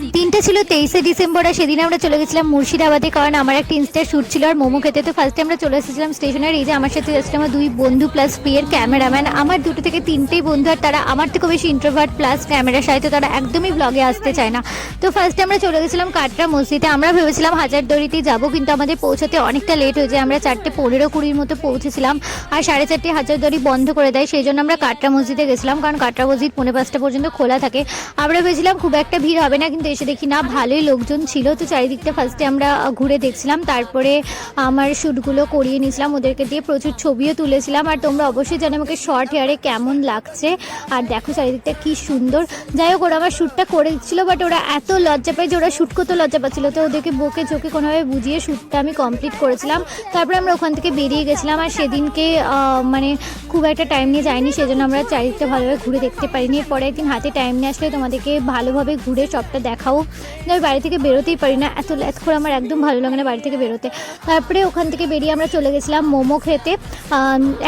দিনটা ছিল 23শে ডিসেম্বর আর সেদিন আমরা চলে গেছিলাম মুর্শিদাবাদে, কারণ আমার একটা ইনস্টা শ্যুট ছিল আর মোমো খেতে। তো ফার্স্টে আমরা চলে এসেছিলাম স্টেশনের। এই যে আমার সাথে যাচ্ছিল আমার দুই বন্ধু প্লাস প্রিয়ের ক্যামেরাম্যান। আমার দুটো থেকে তিনটেই বন্ধু, আর তারা আমার থেকেও বেশি ইন্ট্রোভার্ট প্লাস ক্যামেরার সাথে, তারা একদমই ব্লগে আসতে চায় না। তো ফার্স্টে আমরা চলে গেছিলাম কাটরা মসজিদে। আমরা ভেবেছিলাম হাজারদুয়ারিতেই যাবো, কিন্তু আমাদের পৌঁছাতে অনেকটা লেট হয়ে যায়। আমরা 4:15-20 মতো পৌঁছেছিলাম আর 4:30 হাজারদুয়ারি বন্ধ করে দেয়। সেই জন্য আমরা কাটরা মসজিদে গেছিলাম, কারণ কাটরা মসজিদ 5:45 পর্যন্ত খোলা থাকে। আমরা ভেবেছিলাম খুব একটা ভিড় হবে না, কিন্তু এসে দেখি না, ভালোই লোকজন ছিল। তো চারিদিকটা ফার্স্টে আমরা ঘুরে দেখছিলাম, তারপরে আমার শ্যুটগুলো করিয়ে নিয়েছিলাম ওদেরকে দিয়ে, প্রচুর ছবিও তুলেছিলাম। আর তোমরা অবশ্যই জানো আমাকে শর্ট হেয়ারে কেমন লাগছে। আর দেখো চারিদিকটা কি সুন্দর। যাই হোক, ওরা আমার শ্যুটটা করে দিচ্ছিলো, বাট ওরা এত লজ্জা পায় যে ওরা শ্যুট করতে লজ্জা পাচ্ছিলো। তো ওদেরকে বকে ঝোঁকে কোনোভাবে বুঝিয়ে শ্যুটটা আমি কমপ্লিট করেছিলাম। তারপরে আমরা ওখান থেকে বেরিয়ে গেছিলাম। আর সেদিনকে মানে খুব একটা টাইম নিয়ে যায়নি, সেজন্য আমরা চারিদিকটা ভালোভাবে ঘুরে দেখতে পারিনি। পরে একদিন হাতে টাইম নিয়ে আসলে তোমাদেরকে ভালোভাবে ঘুরে সবটা দেখাও। আমি বাড়ি থেকে বেরোতেই পারি না, এত ল্যাথ করে আমার একদম ভালো লাগে না বাড়ি থেকে বেরোতে। তারপরে ওখান থেকে বেরিয়ে আমরা চলে গেছিলাম মোমো খেতে।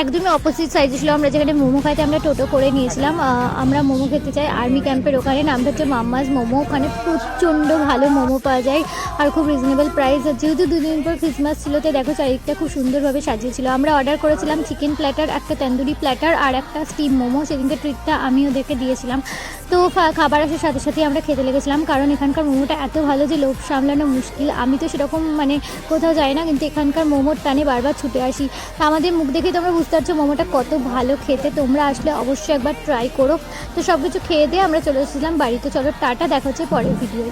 একদমই অপোজিট সাইডে ছিল আমরা যেখানে মোমো খাইতে, আমরা টোটো করে নিয়েছিলাম। আমরা মোমো খেতে চাই আর্মি ক্যাম্পের ওখানে, নামটা হচ্ছে মাম্মাস মোমো। ওখানে প্রচণ্ড ভালো মোমো পাওয়া যায় আর খুব রিজনেবল প্রাইস। আর যেহেতু 2 দিন পর ক্রিসমাস ছিল, তো দেখো চারিদিকটা খুব সুন্দরভাবে সাজিয়েছিল। আমরা অর্ডার করেছিলাম চিকেন প্ল্যাটার, একটা তন্দুরি প্ল্যাটার আর একটা স্টিম মোমো। সেদিনকে ট্রিটটা আমি ওদেরকে দিয়েছিলাম। তো খাবার আসার সাথে সাথেই আমরা খেতে লেগেছিলাম, কারণ এখানকার মোমোটা এত ভালো যে লোভ সামলানো মুশকিল। আমি তো সেরকম মানে কোথাও যাই না, কিন্তু এখানকার মোমোর টানে বারবার ছুটে আসি। তা আমাদের মুখ দেখে তোমরা বুঝতে পারছো মোমোটা কত ভালো খেতে। তোমরা আসলে অবশ্যই একবার ট্রাই করো। তো সব কিছু খেয়ে দিয়ে আমরা চলে এসেছিলাম বাড়িতে। চলো টাটা, দেখা হচ্ছে পরের ভিডিও।